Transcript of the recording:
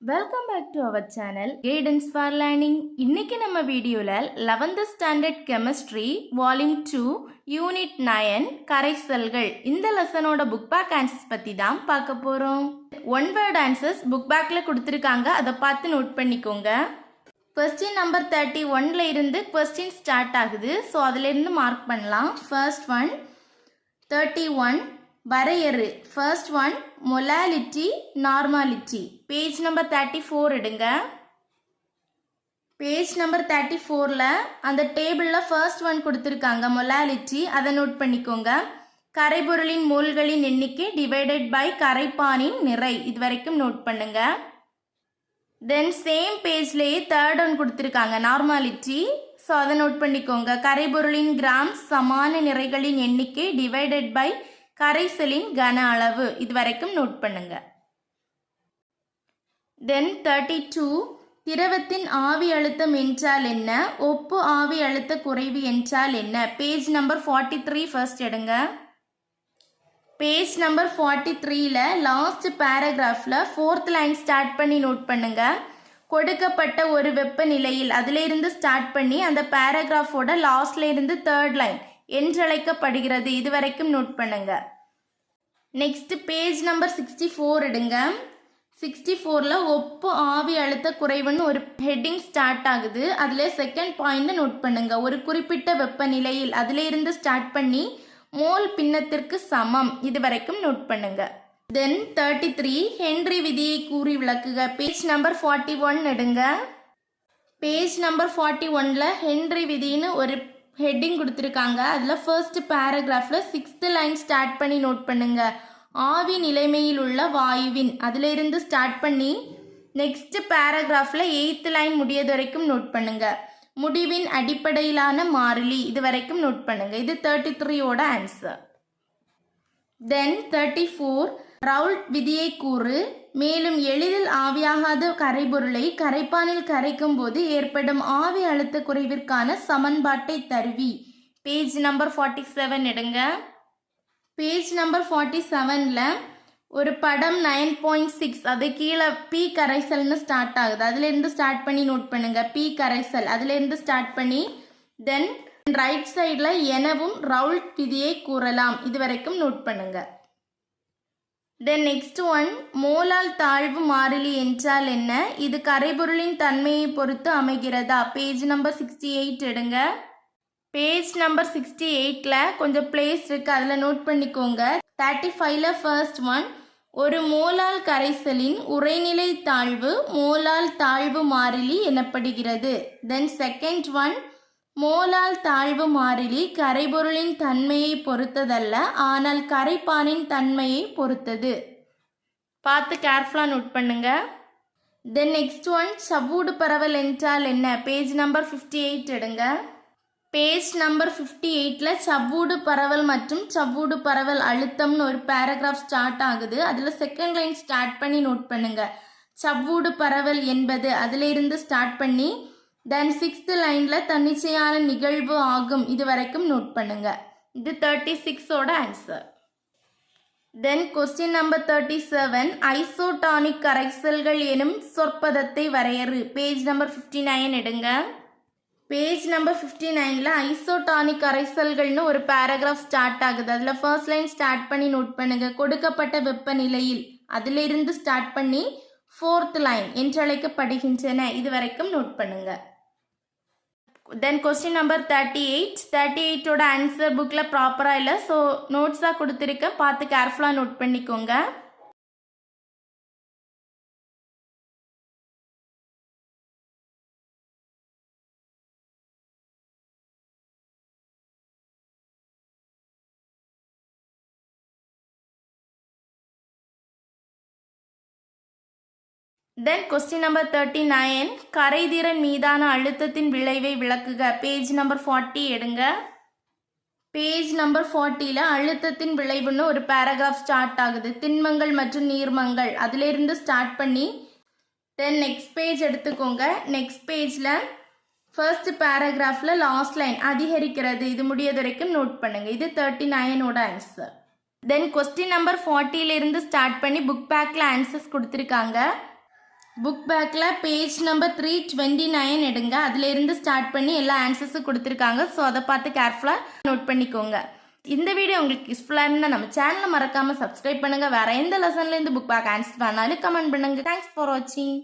Welcome back to our channel guidance for learning. இன்னைக்கு நம்ம வீடியோவில் 11th standard chemistry volume 2 unit 9 கரைசல்கள் இந்த லெசனோட புக் பேக் ஆன்சர்ஸ் பற்றி தான் பார்க்க போகிறோம். ஒன் வேர்ட் ஆன்சர்ஸ் புக் பேக்கில் கொடுத்துருக்காங்க, அதை பார்த்து நோட் பண்ணிக்கோங்க. கொஸ்டின் நம்பர் 31ல இருந்து கொஸ்டின் ஸ்டார்ட் ஆகுது. ஸோ அதிலிருந்து மார்க் பண்ணலாம். ஃபர்ஸ்ட் ஒன் 31 வரையறு. First one molality normality. Page number 34 எடுங்க. பேஜ் நம்பர் 34ல அந்த டேபிளில் ஃபர்ஸ்ட் ஒன் கொடுத்துருக்காங்க மொலாலிட்டி, அதை நோட் பண்ணிக்கோங்க. கரைபொருளின் மோல்களின் எண்ணிக்கை டிவைடட் பை கரைப்பானின் நிறை, இது வரைக்கும் நோட் பண்ணுங்க. தென் சேம் பேஜ்லேயே தேர்ட் ஒன் கொடுத்துருக்காங்க நார்மாலிட்டி, ஸோ அதை நோட் பண்ணிக்கோங்க. கரைபொருளின் கிராம்ஸ் சமான நிறைகளின் எண்ணிக்கை டிவைடட் பை கரைசலின் கன அளவு, இது வரைக்கும் நோட் பண்ணுங்க. தென் 32 திரவத்தின் ஆவி அழுத்தம் என்றால் என்ன, ஒப்பு ஆவி அழுத்த குறைவு என்றால் என்ன. பேஜ் நம்பர் 43 ஃபர்ஸ்ட் எடுங்க. பேஜ் நம்பர் 43ல லாஸ்ட் பேராகிராஃபில் 4th லைன் ஸ்டார்ட் பண்ணி நோட் பண்ணுங்க. கொடுக்கப்பட்ட ஒரு வெப்பநிலையில் அதிலிருந்து ஸ்டார்ட் பண்ணி அந்த பேராகிராஃபோட லாஸ்ட்ல இருந்து 3rd லைன் என்றழைக்கப்படுகிறது, இது வரைக்கும் நோட் பண்ணுங்க. நெக்ஸ்ட் பேஜ் நம்பர் 64 எடுங்க. 64ல ஒப்பு ஆவி அழுத்த குறைவுன்னு ஒரு ஹெட்டிங் ஸ்டார்ட் ஆகுது. அதில் செகண்ட் பாயிண்ட் நோட் பண்ணுங்க. ஒரு குறிப்பிட்ட வெப்பநிலையில் அதிலிருந்து ஸ்டார்ட் பண்ணி மோல் பின்னத்திற்கு சமம், இது வரைக்கும் நோட் பண்ணுங்க. தென் 33 ஹென்றி விதியை கூறி விளக்குக. பேஜ் நம்பர் 41 எடுங்க. பேஜ் நம்பர் 41ல ஹென்றி விதின்னு ஒரு ஹெட்டிங் கொடுத்துருக்காங்க. அதில் ஃபர்ஸ்ட் பேராகிராஃபில் 6th லைன் ஸ்டார்ட் பண்ணி நோட் பண்ணுங்க. ஆவி நிலைமையில் உள்ள வாயுவின், அதிலிருந்து ஸ்டார்ட் பண்ணி நெக்ஸ்ட் பேராகிராஃபில் 8th லைன் முடியது வரைக்கும் நோட் பண்ணுங்க. முடிவின் அடிப்படையிலான மாறிலி, இது வரைக்கும் நோட் பண்ணுங்க. இது 33யோட ஆன்சர். தென் 34 ரவுல்ட் விதியை கூறு. மேலும் எளிதில் ஆவியாகாத கரைபொருளை கரைப்பானில் கரைக்கும் போது ஏற்படும் ஆவி அழுத்த குறைவிற்கான சமன்பாட்டை தருவி. பேஜ் நம்பர் 47 எடுங்க. பேஜ் நம்பர் 47ல ஒரு படம் 9.6, அது கீழே பி கரைசல்னு ஸ்டார்ட் ஆகுது. அதுலேருந்து ஸ்டார்ட் பண்ணி நோட் பண்ணுங்க. பி கரைசல் அதுலேருந்து ஸ்டார்ட் பண்ணி தென் ரைட் சைடில் எனவும் ரவுல்ட் விதியை கூறலாம், இது வரைக்கும் நோட் பண்ணுங்க. தென் நெக்ஸ்ட் ஒன் மோலால் தாழ்வு மாறிலி என்றால் என்ன, இது கரைபொருளின் தன்மையை பொறுத்து அமைகிறதா. பேஜ் நம்பர் 68 எடுங்க. பேஜ் நம்பர் 68ல கொஞ்சம் பிளேஸ் இருக்கு, அதில் நோட் பண்ணிக்கோங்க. 35ல ஃபர்ஸ்ட் ஒன் ஒரு மோலால் கரைசலின் உறைநிலை தாழ்வு மோலால் தாழ்வு மாறிலி எனப்படுகிறது. தென் செகண்ட் ஒன் மோலால் தாழ்வு மாறிலி கரைபொருளின் தன்மையை பொறுத்ததல்ல, ஆனால் கரைப்பானின் தன்மையை பொறுத்தது. பார்த்து கேர்ஃபுல்லாக நோட் பண்ணுங்க. தென் நெக்ஸ்ட் ஒன் சவ்வூடு பரவல் என்றால் என்ன. பேஜ் நம்பர் 58 எடுங்க. பேஜ் நம்பர் 58ல சவ்வூடு பரவல் மற்றும் சவ்வூடு பரவல் அழுத்தம்னு ஒரு பேராகிராஃப் ஸ்டார்ட் ஆகுது. அதில் செகண்ட் லைன் ஸ்டார்ட் பண்ணி நோட் பண்ணுங்க. சவ்வூடு பரவல் என்பது அதிலிருந்து ஸ்டார்ட் பண்ணி தென் 6th லைனில் தன்னிச்சையான நிகழ்வு ஆகும், இது வரைக்கும் நோட் பண்ணுங்க. இது 36ஓட answer. Then question number 37 isotonic கரைசல்கள் எனும் சொற்பதத்தை வரையறு. பேஜ் நம்பர் 59 எடுங்க. பேஜ் நம்பர் 59ல ஐசோடானிக் கரைசல்கள்னு ஒரு பேராகிராஃப் ஸ்டார்ட் ஆகுது. அதில் ஃபர்ஸ்ட் லைன் ஸ்டார்ட் பண்ணி நோட் பண்ணுங்க. கொடுக்கப்பட்ட வெப்பநிலையில் அதிலிருந்து ஸ்டார்ட் பண்ணி 4th லைன் என்றழைக்கப்படுகின்றன, இது வரைக்கும் நோட் பண்ணுங்க. தென் கொஸ்டின் நம்பர் 38ஓட ஆன்சர் புக்கில் ப்ராப்பராக இல்லை, ஸோ நோட்ஸாக கொடுத்துருக்கேன், பார்த்து கேர்ஃபுல்லாக நோட் பண்ணிக்கோங்க. தென் கொஸ்டின் நம்பர் 39 கரைதிறன் மீதான அழுத்தத்தின் விளைவை விளக்குக. பேஜ் நம்பர் 40 எடுங்க. பேஜ் நம்பர் 40ல அழுத்தத்தின் விளைவுன்னு ஒரு பேராகிராஃப் ஸ்டார்ட் ஆகுது. திண்மங்கள் மற்றும் நீர்மங்கள் அதிலிருந்து ஸ்டார்ட் பண்ணி தென் நெக்ஸ்ட் பேஜ் எடுத்துக்கோங்க. நெக்ஸ்ட் பேஜில் ஃபர்ஸ்ட் பேராகிராஃபில் லாஸ்ட் லைன் அதிகரிக்கிறது, இது முடியது வரைக்கும் நோட் பண்ணுங்க. இது 39ஓட ஆன்சர். தென் கொஸ்டின் நம்பர் 40ல இருந்து ஸ்டார்ட் பண்ணி புக் பேக்கில் ஆன்சர்ஸ் கொடுத்துருக்காங்க. புக் பேக்கில் பேஜ் நம்பர் 329 எடுங்க. அதில் இருந்து ஸ்டார்ட் பண்ணி எல்லா ஆன்சர்ஸும் கொடுத்துருக்காங்க. ஸோ அதை பார்த்து கேர்ஃபுல்லாக நோட் பண்ணிக்கோங்க. இந்த வீடியோ உங்களுக்கு யூஸ்ஃபுல்லாக இருந்தால் நம்ம சேனலை மறக்காமல் சப்ஸ்கிரைப் பண்ணுங்கள். வேறு எந்த லெசன்லேருந்து புக் பேக் ஆன்சர் பண்ணாலும் கமெண்ட் பண்ணுங்கள். தேங்க்ஸ் ஃபார் வாட்சிங்.